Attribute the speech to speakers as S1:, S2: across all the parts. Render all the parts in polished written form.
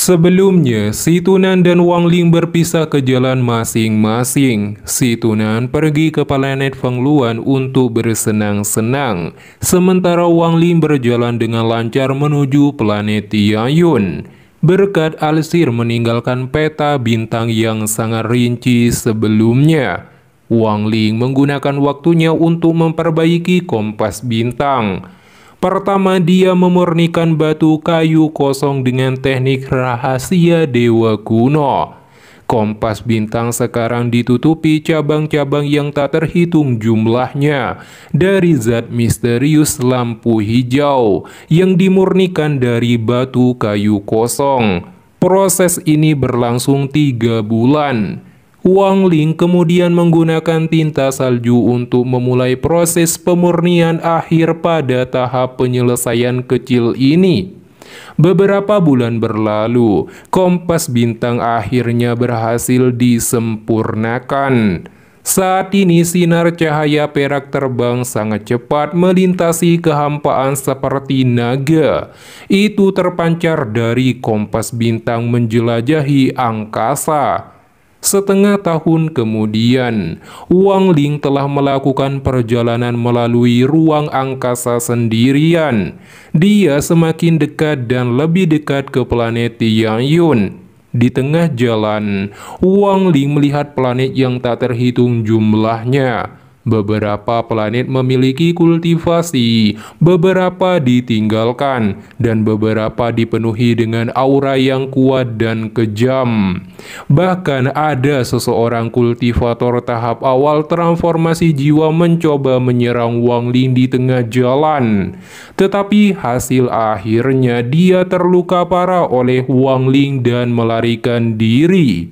S1: Sebelumnya, si Tunan dan Wang Ling berpisah ke jalan masing-masing. Si Tunan pergi ke planet Fengluan untuk bersenang-senang, sementara Wang Ling berjalan dengan lancar menuju planet Tianyun. Berkat Alsir meninggalkan peta bintang yang sangat rinci sebelumnya, Wang Ling menggunakan waktunya untuk memperbaiki kompas bintang. Pertama, dia memurnikan batu kayu kosong dengan teknik rahasia dewa kuno. Kompas bintang sekarang ditutupi cabang-cabang yang tak terhitung jumlahnya dari zat misterius lampu hijau yang dimurnikan dari batu kayu kosong. Proses ini berlangsung 3 bulan. Wang Ling kemudian menggunakan tinta salju untuk memulai proses pemurnian akhir pada tahap penyelesaian kecil ini. Beberapa bulan berlalu, kompas bintang akhirnya berhasil disempurnakan. Saat ini sinar cahaya perak terbang sangat cepat melintasi kehampaan seperti naga. Itu terpancar dari kompas bintang menjelajahi angkasa. Setengah tahun kemudian, Wang Ling telah melakukan perjalanan melalui ruang angkasa sendirian. Dia semakin dekat dan lebih dekat ke planet Tianyun. Di tengah jalan, Wang Ling melihat planet yang tak terhitung jumlahnya. Beberapa planet memiliki kultivasi, beberapa ditinggalkan, dan beberapa dipenuhi dengan aura yang kuat dan kejam. Bahkan ada seseorang kultivator tahap awal transformasi jiwa mencoba menyerang Wang Ling di tengah jalan. Tetapi hasil akhirnya dia terluka parah oleh Wang Ling dan melarikan diri.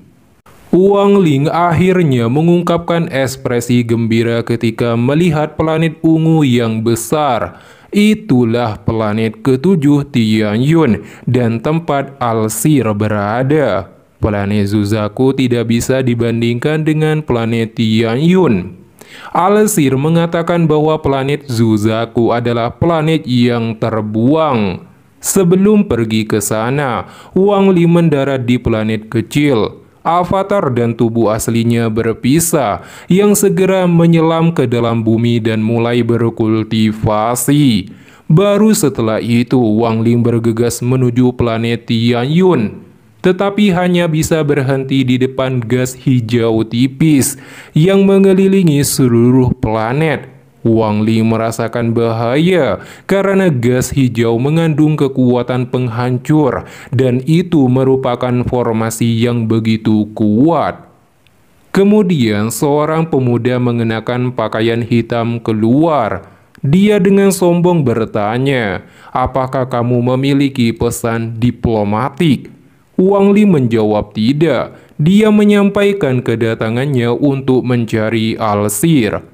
S1: Wang Ling akhirnya mengungkapkan ekspresi gembira ketika melihat planet ungu yang besar. Itulah planet ke-7 Tianyun dan tempat Alsir berada. Planet Zuzaku tidak bisa dibandingkan dengan planet Tianyun. Alsir mengatakan bahwa planet Zuzaku adalah planet yang terbuang. Sebelum pergi ke sana, Wang Ling mendarat di planet kecil. Avatar dan tubuh aslinya berpisah, yang segera menyelam ke dalam bumi dan mulai berkultivasi. Baru setelah itu, Wang Ling bergegas menuju planet Tianyun. Tetapi hanya bisa berhenti di depan gas hijau tipis yang mengelilingi seluruh planet. Wang Ling merasakan bahaya karena gas hijau mengandung kekuatan penghancur dan itu merupakan formasi yang begitu kuat. Kemudian seorang pemuda mengenakan pakaian hitam keluar. Dia dengan sombong bertanya, "Apakah kamu memiliki pesan diplomatik?" Wang Ling menjawab tidak. Dia menyampaikan kedatangannya untuk mencari Alsir.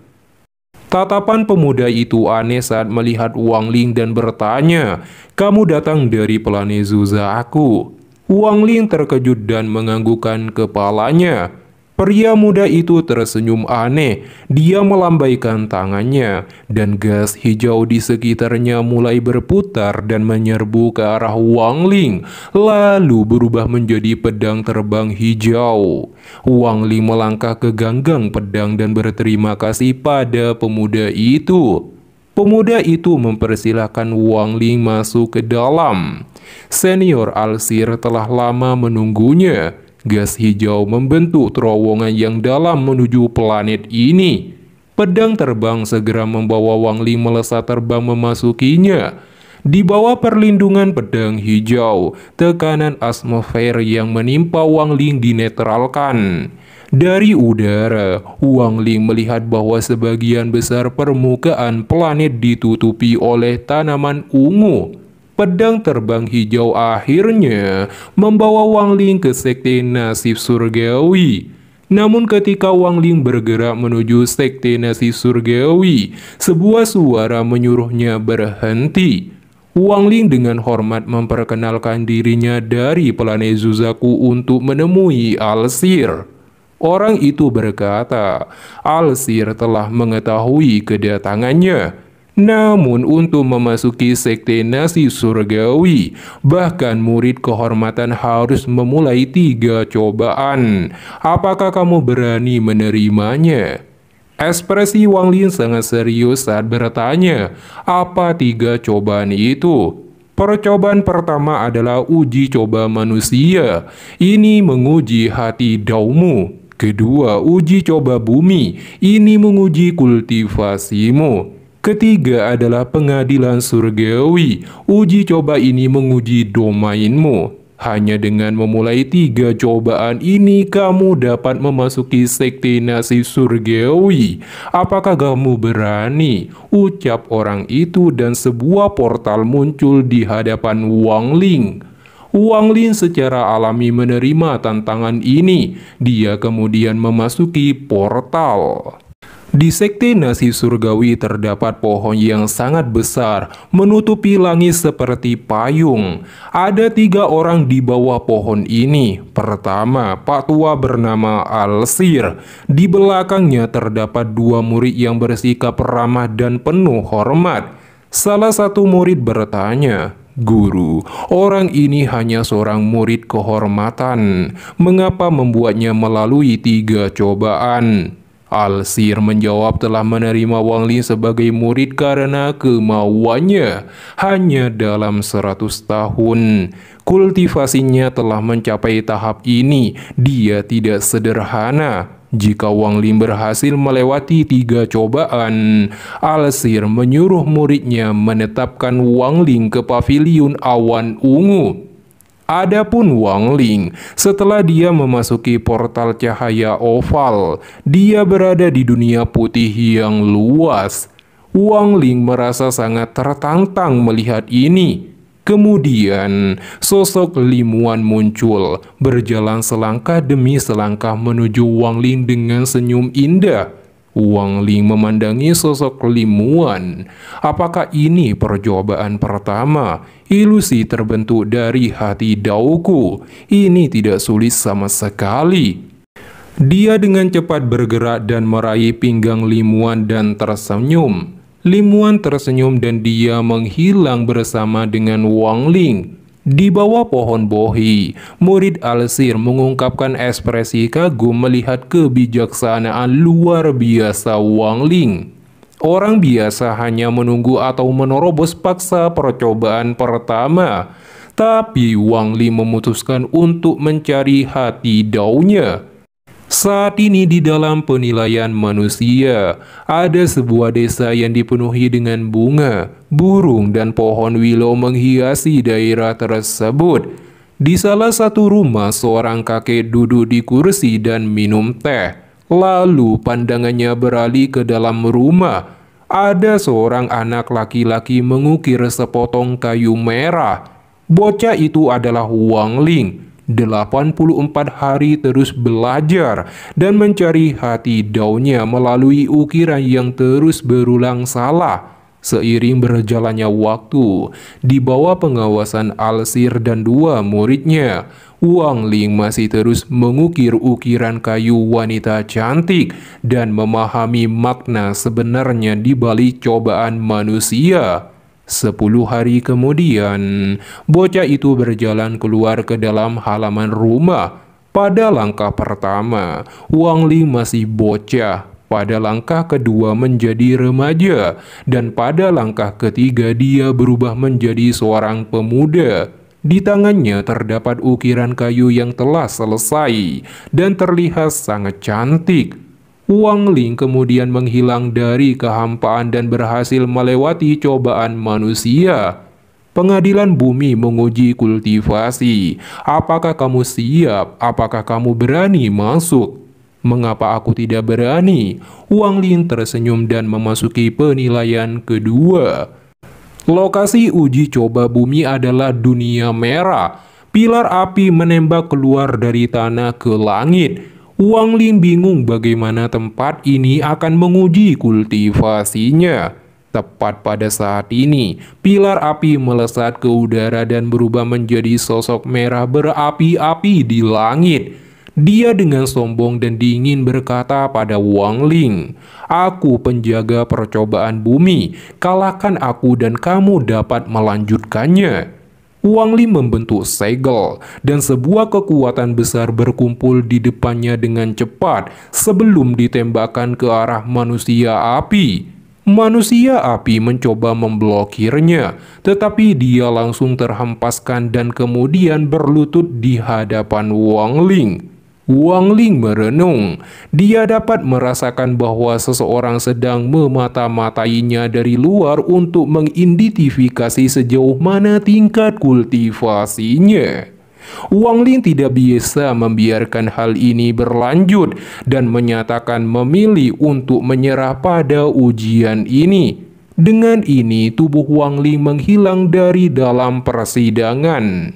S1: Tatapan pemuda itu aneh saat melihat Wang Ling dan bertanya, "Kamu datang dari planet Zuzaku?" Wang Ling terkejut dan menganggukkan kepalanya. Pria muda itu tersenyum aneh. Dia melambaikan tangannya, dan gas hijau di sekitarnya mulai berputar dan menyerbu ke arah Wang Ling, lalu berubah menjadi pedang terbang hijau. Wang Ling melangkah ke ganggang pedang dan berterima kasih pada pemuda itu. Pemuda itu mempersilahkan Wang Ling masuk ke dalam. Senior Alsir telah lama menunggunya. Gas hijau membentuk terowongan yang dalam menuju planet ini. Pedang terbang segera membawa Wang Ling melesat terbang memasukinya. Di bawah perlindungan pedang hijau, tekanan atmosfer yang menimpa Wang Ling dinetralkan. Dari udara, Wang Ling melihat bahwa sebagian besar permukaan planet ditutupi oleh tanaman ungu. Pedang terbang hijau akhirnya membawa Wang Ling ke sekte nasib surgawi. Namun ketika Wang Ling bergerak menuju sekte nasib surgawi, sebuah suara menyuruhnya berhenti. Wang Ling dengan hormat memperkenalkan dirinya dari planet Zuzaku untuk menemui Alsir. Orang itu berkata, Alsir telah mengetahui kedatangannya. Namun untuk memasuki sekte nasi surgawi, bahkan murid kehormatan harus memulai 3 cobaan. Apakah kamu berani menerimanya? Ekspresi Wang Ling sangat serius saat bertanya, apa 3 cobaan itu? Percobaan pertama adalah uji coba manusia. Ini menguji hati daumu. Kedua, uji coba bumi. Ini menguji kultivasimu. Ketiga adalah pengadilan surgawi. Uji coba ini menguji domainmu. Hanya dengan memulai 3 cobaan ini, kamu dapat memasuki sekte nasi surgawi. Apakah kamu berani? Ucap orang itu dan sebuah portal muncul di hadapan Wang Ling. Wang Ling secara alami menerima tantangan ini. Dia kemudian memasuki portal. Di sekte nasi surgawi terdapat pohon yang sangat besar, menutupi langit seperti payung. Ada 3 orang di bawah pohon ini. Pertama, Pak Tua bernama Al-Sir. Di belakangnya terdapat 2 murid yang bersikap ramah dan penuh hormat. Salah satu murid bertanya, "Guru, orang ini hanya seorang murid kehormatan. Mengapa membuatnya melalui 3 cobaan?" Al-Sir menjawab telah menerima Wang Ling sebagai murid karena kemauannya. Hanya dalam 100 tahun, kultivasinya telah mencapai tahap ini. Dia tidak sederhana. Jika Wang Ling berhasil melewati 3 cobaan, Al-Sir menyuruh muridnya menetapkan Wang Ling ke paviliun awan ungu. Adapun Wang Ling, setelah dia memasuki portal cahaya oval, dia berada di dunia putih yang luas. Wang Ling merasa sangat tertantang melihat ini. Kemudian, sosok Limuan muncul, berjalan selangkah demi selangkah menuju Wang Ling dengan senyum indah. Wang Ling memandangi sosok Limuan. Apakah ini percobaan pertama? Ilusi terbentuk dari hati dauku. Ini tidak sulit sama sekali. Dia dengan cepat bergerak dan meraih pinggang Limuan dan tersenyum. Limuan tersenyum dan dia menghilang bersama dengan Wang Ling. Di bawah pohon bohi, murid Al-Sir mengungkapkan ekspresi kagum melihat kebijaksanaan luar biasa Wang Ling. Orang biasa hanya menunggu atau menerobos paksa percobaan pertama, tapi Wang Ling memutuskan untuk mencari hati daunya. Saat ini di dalam penilaian manusia, ada sebuah desa yang dipenuhi dengan bunga, burung, dan pohon willow menghiasi daerah tersebut. Di salah satu rumah, seorang kakek duduk di kursi dan minum teh. Lalu pandangannya beralih ke dalam rumah. Ada seorang anak laki-laki mengukir sepotong kayu merah. Bocah itu adalah Wang Ling. 84 hari terus belajar dan mencari hati daunya melalui ukiran yang terus berulang salah. Seiring berjalannya waktu, di bawah pengawasan Al-Sir dan 2 muridnya, Wang Ling masih terus mengukir ukiran kayu wanita cantik dan memahami makna sebenarnya di balik cobaan manusia. 10 hari kemudian, bocah itu berjalan keluar ke dalam halaman rumah. Pada langkah pertama, Wang Ling masih bocah. Pada langkah kedua menjadi remaja. Dan pada langkah ketiga dia berubah menjadi seorang pemuda. Di tangannya terdapat ukiran kayu yang telah selesai dan terlihat sangat cantik. Wang Ling kemudian menghilang dari kehampaan dan berhasil melewati cobaan manusia. Pengadilan bumi menguji kultivasi. Apakah kamu siap? Apakah kamu berani masuk? Mengapa aku tidak berani? Wang Ling tersenyum dan memasuki penilaian kedua. Lokasi uji coba bumi adalah dunia merah. Pilar api menembak keluar dari tanah ke langit. Wang Ling bingung bagaimana tempat ini akan menguji kultivasinya. Tepat pada saat ini, pilar api melesat ke udara dan berubah menjadi sosok merah berapi-api di langit. Dia dengan sombong dan dingin berkata pada Wang Ling, "Aku penjaga percobaan bumi, kalahkan aku dan kamu dapat melanjutkannya." Wang Ling membentuk segel, dan sebuah kekuatan besar berkumpul di depannya dengan cepat sebelum ditembakkan ke arah manusia api. Manusia api mencoba memblokirnya, tetapi dia langsung terhempaskan dan kemudian berlutut di hadapan Wang Ling. Wang Ling merenung. Dia dapat merasakan bahwa seseorang sedang memata-matainya dari luar untuk mengidentifikasi sejauh mana tingkat kultivasinya. Wang Ling tidak bisa membiarkan hal ini berlanjut dan menyatakan memilih untuk menyerah pada ujian ini. Dengan ini, tubuh Wang Ling menghilang dari dalam persidangan.